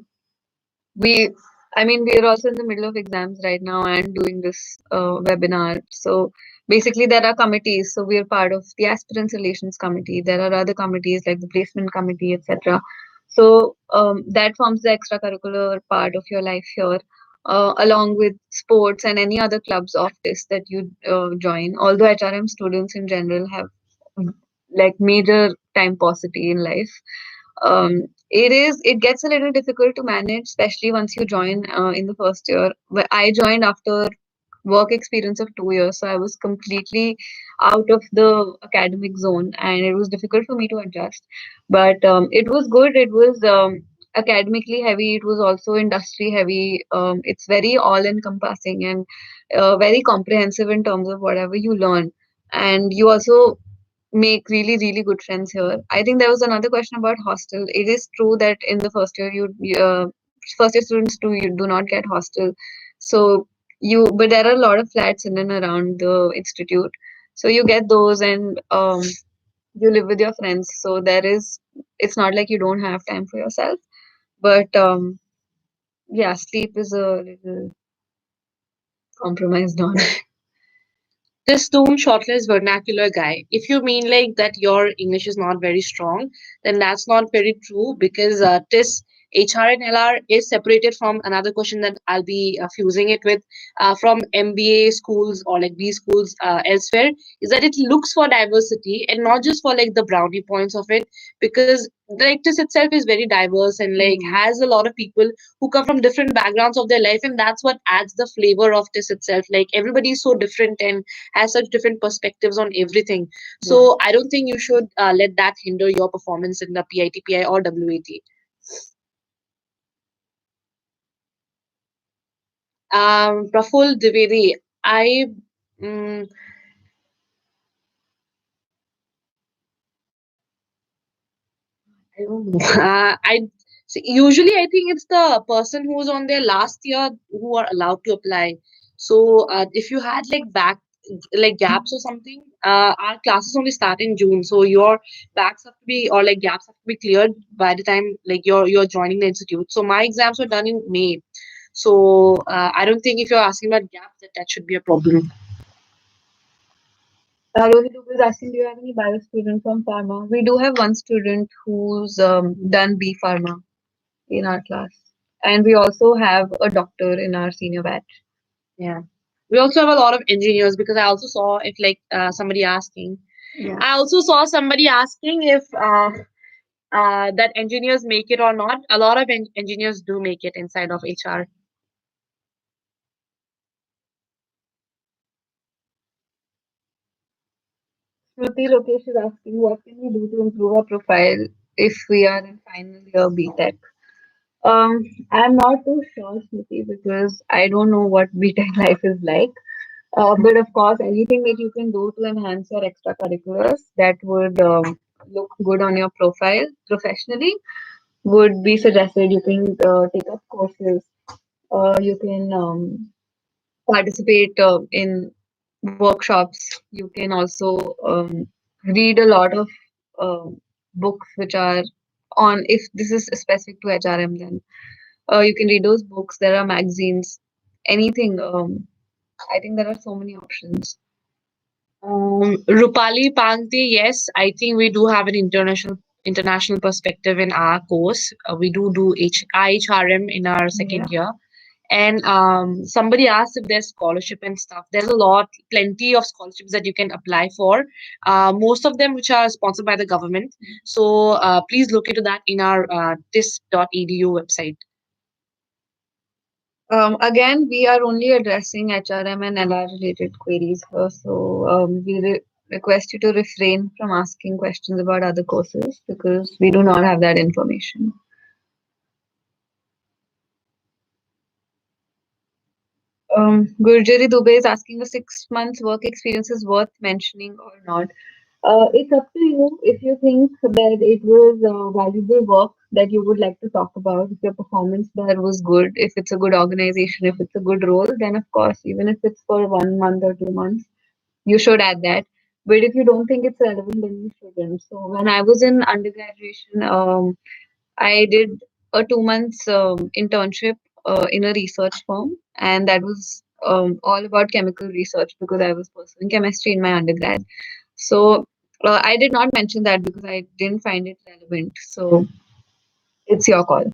we, I mean, we are also in the middle of exams right now and doing this webinar. So basically, there are committees. So we are part of the Aspirants Relations Committee. There are other committees like the Placement Committee, etc. So that forms the extracurricular part of your life here, along with sports and any other clubs of this that you join. Although HRM students in general have like major time paucity in life, it gets a little difficult to manage, especially once you join in the first year. But I joined after work experience of 2 years, so I was completely out of the academic zone, and it was difficult for me to adjust. But it was good. It was academically heavy. It was also industry heavy. It's very all encompassing and very comprehensive in terms of whatever you learn, and you also make really really good friends here. I think there was another question about hostel. It is true that in the first year first year students do not get hostel, so but there are a lot of flats in and around the institute, so you get those, and you live with your friends. So it's not like you don't have time for yourself, but yeah, sleep is a little compromised on. This Toon shortlist vernacular guy. If you mean like that your English is not very strong, then that's not very true because TISS HRN LR is separated from another question that I'll be fusing it with from MBA schools or like B schools elsewhere, is that it looks for diversity and not just for like the brownie points of it, because like TISS itself is very diverse and like Hmm. has a lot of people who come from different backgrounds of their life, and that's what adds the flavor of TISS itself. Like everybody is so different and has such different perspectives on everything. Yeah. So I don't think you should let that hinder your performance in the PITPI or WAT. Praful Dwivedi, mm, I don't know. I usually I think it's the person who's on their last year who are allowed to apply. So if you had like gaps or something, our classes only start in June. So your backs have to be or like gaps have to be cleared by the time like you're joining the institute. So my exams were done in May. So I don't think if you're asking about gaps that should be a problem. Rohit is asking, do you have any bio student from pharma? We do have one student who's done B pharma in our class, and we also have a doctor in our senior batch. Yeah. We also have a lot of engineers because I also saw if like somebody asking. Yeah. I also saw somebody asking if that engineers make it or not. A lot of engineers do make it inside of HR. Shruti Lokesh is asking, what can we do to improve our profile if we are in final year BTech? Um, I'm not too sure, Shruti, because I don't know what BTech life is like. But of course, anything that you can do to enhance your extracurriculars that would look good on your profile professionally would be suggested. You can take up courses. You can participate in workshops. You can also read a lot of books which are on, if this is specific to HRM, then you can read those books. There are magazines, anything. I think there are so many options. Rupali Pangti, yes, I think we do have an international perspective in our course. We do IHRM in our second Yeah. year. And somebody asked if there's scholarship and stuff. There's a lot, plenty of scholarships that you can apply for. Most of them which are sponsored by the government. So please look into that in our TISS.edu website. Again, we are only addressing HRM and LR related queries here, so request you to refrain from asking questions about other courses because we do not have that information. Gurjari Dubey is asking, a 6 months work experience is worth mentioning or not. It's up to you if you think that it was valuable work that you would like to talk about. If your performance there was good, if it's a good organization, if it's a good role, then of course, even if it's for 1 month or 2 months, you should add that. But if you don't think it's relevant, then you shouldn't. So when I was in undergraduation, I did a 2 months internship in a research firm, and that was all about chemical research because I was pursuing chemistry in my undergrad. So I did not mention that because I didn't find it relevant. So it's your call.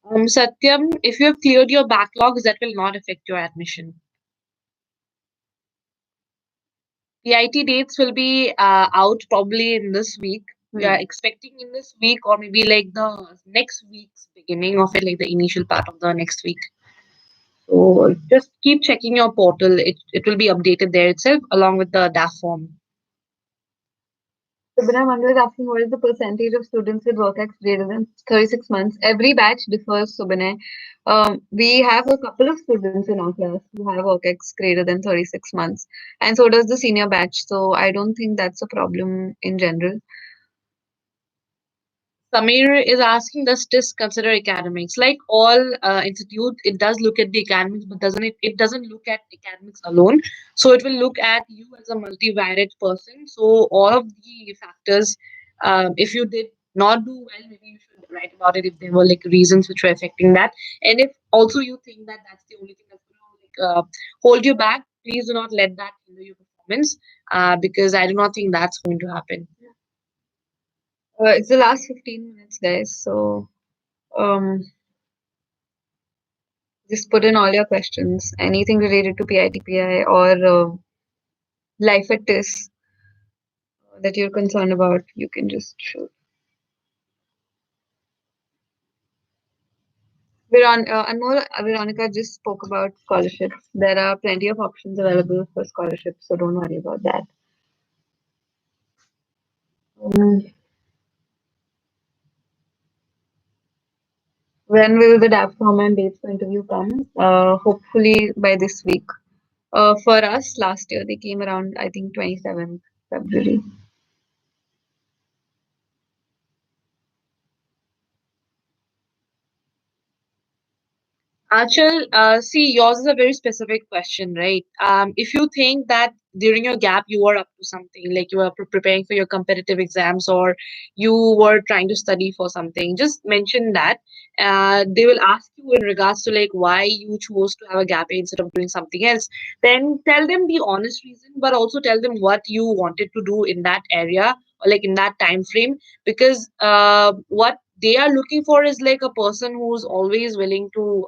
Satyam, if you have cleared your backlogs, that will not affect your admission. PIT dates will be out probably in this week. We are expecting in this week or maybe like the next week's beginning of it, like the initial part of the next week. So just keep checking your portal. It will be updated there itself along with the DAF form. Subhina Mangal is asking what is the percentage of students with work ex greater than 36 months? Every batch differs, Subhina. We have a couple of students in our class who have work ex greater than 36 months, and so does the senior batch. So I don't think that's a problem in general. Samir is asking, does TISS consider academics? Like all institute, it does look at the academics, but doesn't it? It doesn't look at academics alone. So it will look at you as a multivariate person. So all of the factors, if you did not do well, maybe you should write about it if there were like reasons which were affecting that. And if also you think that that's the only thing that's going to like hold you back, please do not let that hinder your performance, because I do not think that's going to happen. It's the last 15 minutes, guys. So um, just put in all your questions, anything related to PITPI or life at TISS that you're concerned about. You can just shoot. Anmol, Veronica just spoke about scholarships. There are plenty of options available for scholarships, so don't worry about that. Um, when will the DAP form and dates for interview come? Hopefully by this week. For us, last year they came around, I think, 27th February. Achal, see, yours is a very specific question, right? If you think that during your gap you were up to something, like you were preparing for your competitive exams or you were trying to study for something, just mention that. They will ask you in regards to like why you chose to have a gap year instead of doing something else. Then tell them the honest reason, but also tell them what you wanted to do in that area or like in that time frame, because what they are looking for is like a person who's always willing to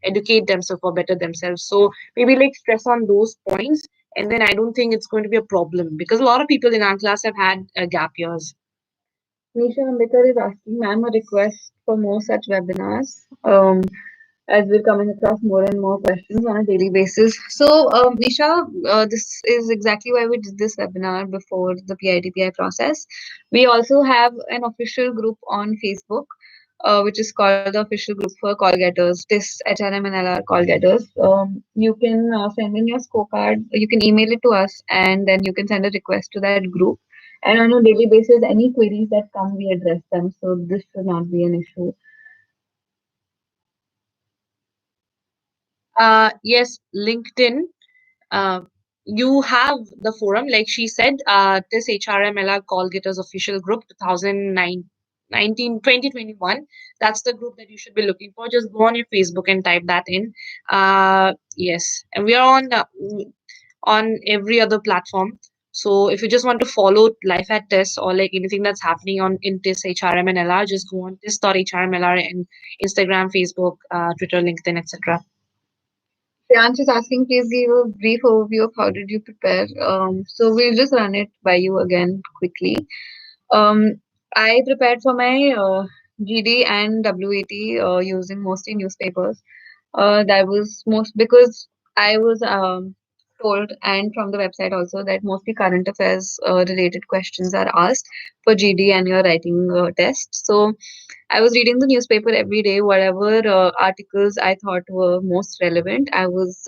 educate themselves or better themselves. So maybe like stress on those points, and then I don't think it's going to be a problem because a lot of people in our class have had gap years. Nisha Ambekar is asking, ma'am, a request for more such webinars. As we're coming across more and more questions on a daily basis. So, Nisha, this is exactly why we did this webinar before the PITPI process. We also have an official group on Facebook, which is called the official group for call getters, TISS, HRM and LR call getters. You can send in your scorecard, you can email it to us, and then you can send a request to that group. And on a daily basis, any queries that come, we address them. So this should not be an issue. Yes, LinkedIn. Uh, you have the forum, like she said, this HRMLR Call Getters official group 2009, 2021. That's the group that you should be looking for. Just go on your Facebook and type that in. Yes, and we are on every other platform. So if you just want to follow life at TISS or like anything that's happening on in TISS HRM and LR, just go on TISS.HRMLR and Instagram, Facebook, Twitter, LinkedIn, etc. Priyansh is asking, please give a brief overview of how did you prepare. So we'll just run it by you again quickly. Um, I prepared for my GD and WAT using mostly newspapers. That was most because I was told, and from the website also, that mostly current affairs related questions are asked for GD and your writing test. So I was reading the newspaper every day, whatever articles I thought were most relevant. I was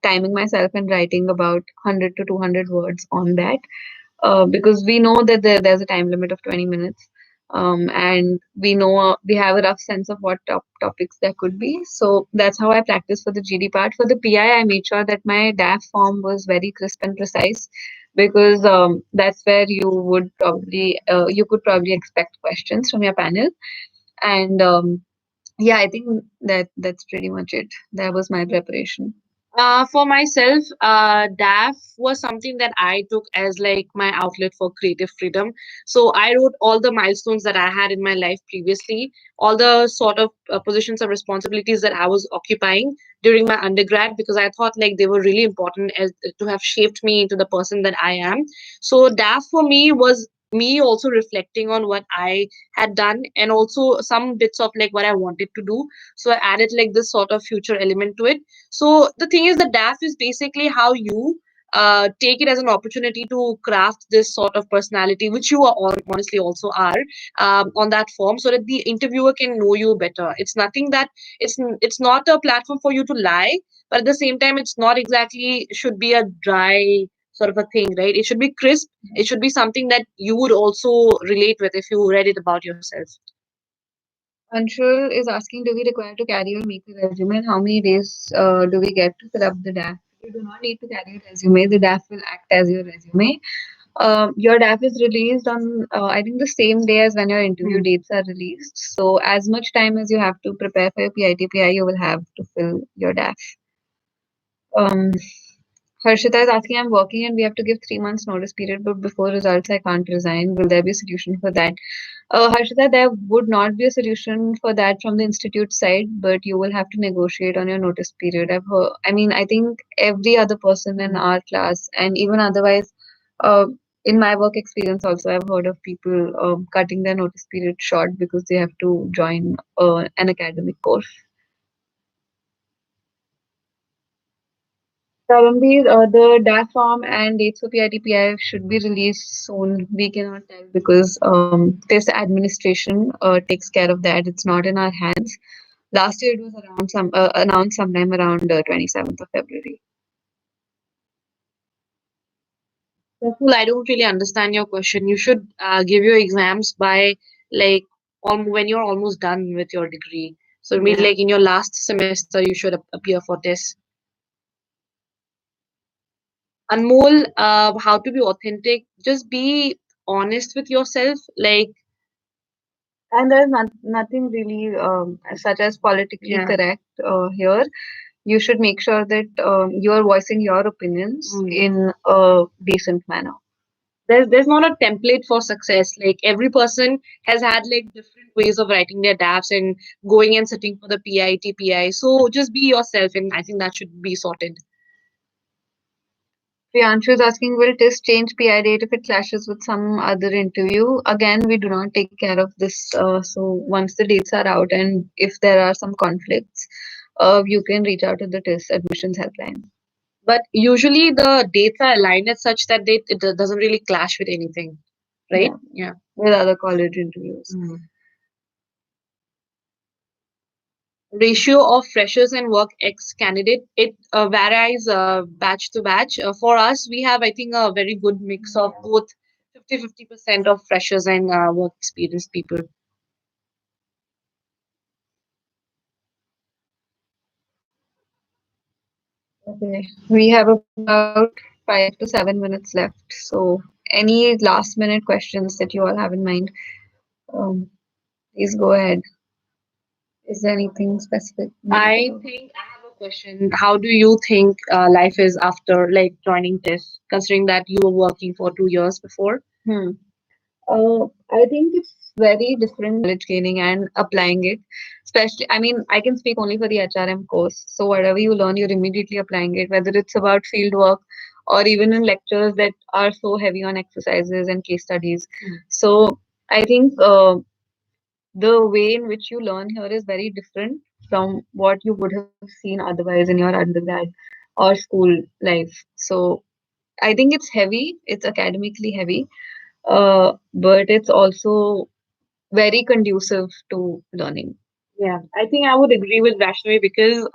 timing myself and writing about 100 to 200 words on that because we know that there's a time limit of 20 minutes. and we know we have a rough sense of what topics there could be. So that's how I practiced for the GD part. For the PI, I made sure that my DAF form was very crisp and precise because that's where you could probably expect questions from your panel. And yeah, I think that's pretty much it. That was my preparation. For myself, DAF was something that I took as like my outlet for creative freedom. So I wrote all the milestones that I had in my life previously, all the sort of positions of responsibilities that I was occupying during my undergrad, because I thought like they were really important as to have shaped me into the person that I am. So DAF for me was me also reflecting on what I had done and also some bits of like what I wanted to do. So I added like this sort of future element to it. So the thing is, the DAF is basically how you take it as an opportunity to craft this sort of personality, which you are honestly also are on that form, so that the interviewer can know you better. It's nothing that it's not a platform for you to lie, but at the same time, it's not exactly should be a dry sort of a thing, right? It should be crisp. It should be something that you would also relate with if you read it about yourself. Anshul is asking, do we require to carry or make a resume, and how many days do we get to fill up the DAF? You do not need to carry a resume. The DAF will act as your resume. Your DAF is released on, I think, the same day as when your interview dates are released. So, as much time as you have to prepare for your PITPI, you will have to fill your DAF. Um, Harshita is asking, I'm working and we have to give 3 months notice period, but before results, I can't resign. Will there be a solution for that? Harshita, there would not be a solution for that from the institute side, but you will have to negotiate on your notice period. I mean, I think every other person in our class, and even otherwise, uh, in my work experience also, I've heard of people cutting their notice period short because they have to join an academic course. Currently, the DAF form and dates for PITPI should be released soon. We cannot tell because this administration takes care of that. It's not in our hands. Last year, it was around announced sometime around 27th of February. Well, I don't really understand your question. You should give your exams by like when you're almost done with your degree. So it means Yeah. like in your last semester you should appear for this. Anmol, how to be authentic? Just be honest with yourself. Like And there's nothing really such as politically yeah. correct here. You should make sure that you are voicing your opinions in a decent manner. There's not a template for success. Like every person has had like different ways of writing their DAFs and going and sitting for the PITPI. So just be yourself, and I think that should be sorted. Priyanshu is asking, will TISS change PI date if it clashes with some other interview? Again, we do not take care of this. So once the dates are out and if there are some conflicts, you can reach out to the TISS admissions helpline. But usually the dates are aligned as such that it doesn't really clash with anything, right? Yeah, Yeah. with other college interviews. Ratio of freshers and work ex candidate, it varies batch to batch. For us, we have, I think, a very good mix of both 50-50% of freshers and work experienced people. Okay, we have about 5 to 7 minutes left. So, any last minute questions that you all have in mind, um, please go ahead. Is there anything specific? I think I have a question. How do you think life is after like joining this, considering that you were working for 2 years before? Hmm. I think it's very different knowledge gaining and applying it. Especially, I mean, I can speak only for the HRM course. So whatever you learn, you're immediately applying it, whether it's about field work or even in lectures that are so heavy on exercises and case studies. So I think the way in which you learn here is very different from what you would have seen otherwise in your undergrad or school life. So I think it's heavy, it's academically heavy, but it's also very conducive to learning. Yeah, I think I would agree with Vaishnavi because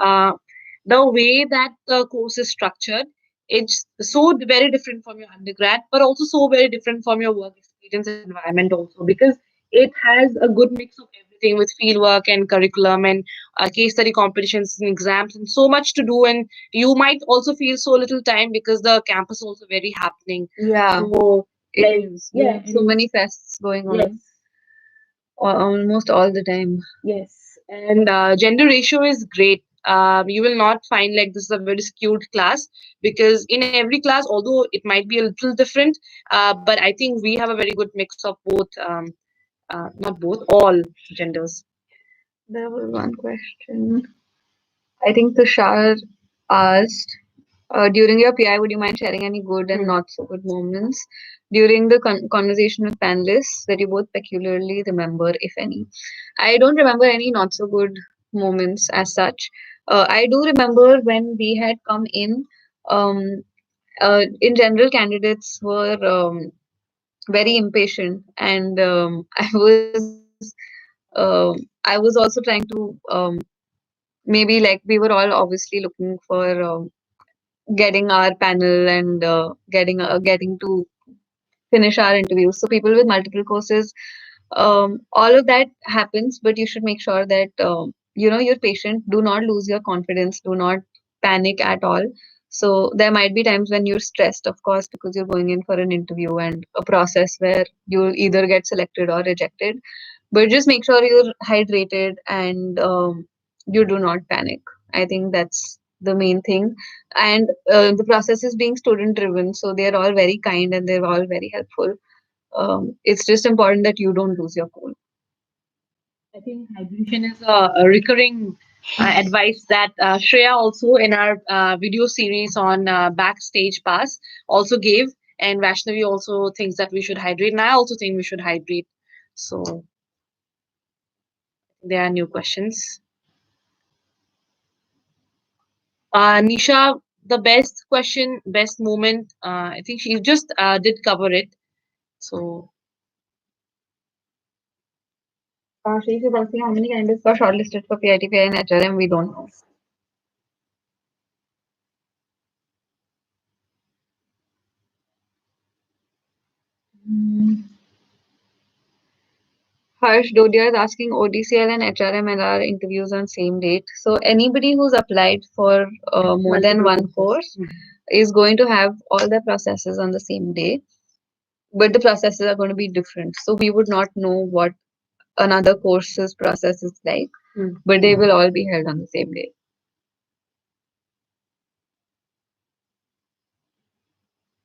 the way that the course is structured, it's so very different from your undergrad, but also so very different from your work experience and environment also. Because it has a good mix of everything with fieldwork and curriculum and case study competitions and exams and so much to do. And you might also feel so little time because the campus is also very happening. Yeah, So, it like, is. We yeah, have so and many fests going yes, on almost all the time. yes, and gender ratio is great. You will not find like this is a very skewed class because in every class, although it might be a little different, but I think we have a very good mix of both, not both, all genders. There was one question. I think Tushar asked, during your PI, would you mind sharing any good and Hmm. not so good moments during the conversation with panelists that you both peculiarly remember, if any? I don't remember any not so good moments as such. I do remember when we had come in general, candidates were very impatient, and I was also trying to maybe like we were all obviously looking for getting our panel and getting to finish our interviews. So people with multiple courses, all of that happens, but you should make sure that you're patient. Do not lose your confidence. Do not panic at all. So there might be times when you're stressed, of course, because you're going in for an interview and a process where you'll either get selected or rejected. But just make sure you're hydrated and you do not panic. I think that's the main thing. And the process is being student driven, so they're all very kind and they're all very helpful. It's just important that you don't lose your cool. I think hydration is a recurring advice that Shreya also in our video series on Backstage Pass also gave, and Vaishnavi also thinks that we should hydrate, and I also think we should hydrate. So there are new questions. Nisha, the best question, best moment. I think she just did cover it. So She is asking how many candidates got shortlisted for PITPI and HRM. We don't know. Mm. Harsh Dodia is asking ODCL and HRM LR interviews on same date. So anybody who's applied for more than multiple one courses. course is going to have all their processes on the same day, but the processes are going to be different. So we would not know what another course's process is like, but they will all be held on the same day.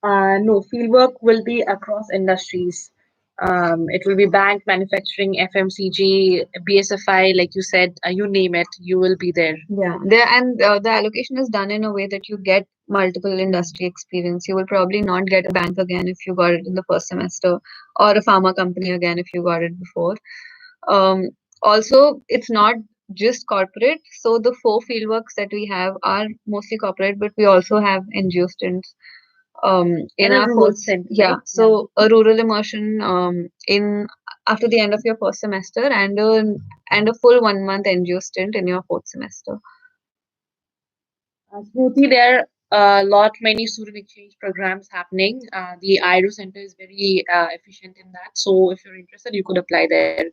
No, fieldwork will be across industries. It will be bank, manufacturing, FMCG, BSFI, like you said, you name it, you will be there. Yeah, there and the allocation is done in a way that you get multiple industry experience. You will probably not get a bank again if you got it in the first semester, or a pharma company again if you got it before. Um, Also, it's not just corporate. So the four fieldworks that we have are mostly corporate, but we also have NGO stints in And a our rural fourth. stint, Yeah, right? so a rural immersion in after the end of your first semester, and a full 1 month NGO stint in your fourth semester. Smoothly, there are a lot many student exchange programs happening. The IRO Center is very efficient in that. So if you're interested, you could apply there.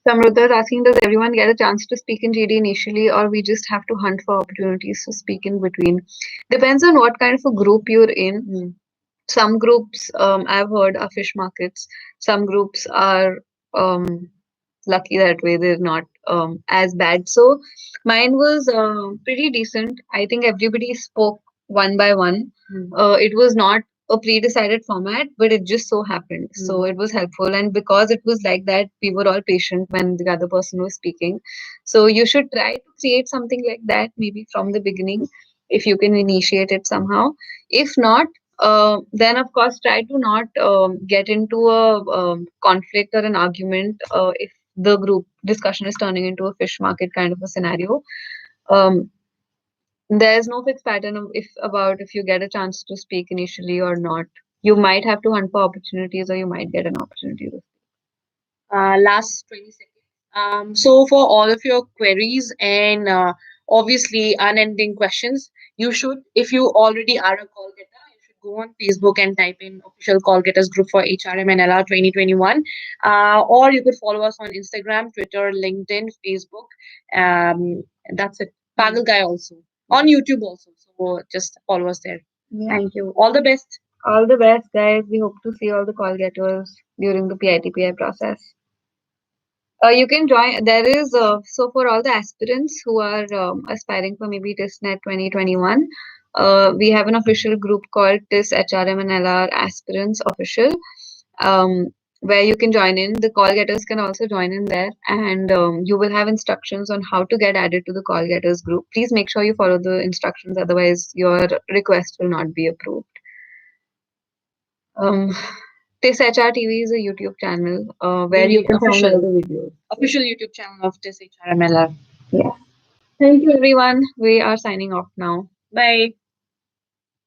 Samruddha is asking, does everyone get a chance to speak in GD initially, or we just have to hunt for opportunities to speak in between? Depends on what kind of a group you're in. Some groups, I've heard, are fish markets. Some groups are lucky that way. They're not as bad. So mine was pretty decent. I think everybody spoke one by one. It was not a pre-decided format, but it just so happened. So it was helpful. And because it was like that, we were all patient when the other person was speaking. So you should try to create something like that maybe from the beginning if you can initiate it somehow. If not, then of course try to not get into a conflict or an argument if the group discussion is turning into a fish market kind of a scenario. Um, there's no fixed pattern of if you get a chance to speak initially or not. You might have to hunt for opportunities, or you might get an opportunity. Last 20 seconds. So for all of your queries and obviously unending questions, you should, if you already are a call getter, go on Facebook and type in official call getters group for HRM and LR 2021. Or you could follow us on Instagram, Twitter, LinkedIn, Facebook. That's it. Pagal Guy also. On YouTube also. So just follow us there. Yeah. Thank you. All the best. All the best, guys. We hope to see all the call getters during the PITPI process. You can join. There is so for all the aspirants who are aspiring for maybe TISSNet 2021, we have an official group called TISS HRM and LR Aspirants Official, where you can join in. The call getters can also join in there, and you will have instructions on how to get added to the call getters group. Please make sure you follow the instructions, otherwise your request will not be approved. Um, TISS HR TV is a YouTube channel where you can find all the videos. Official YouTube channel of TISS HRM LR. Yeah. Thank you, everyone. We are signing off now. Bye.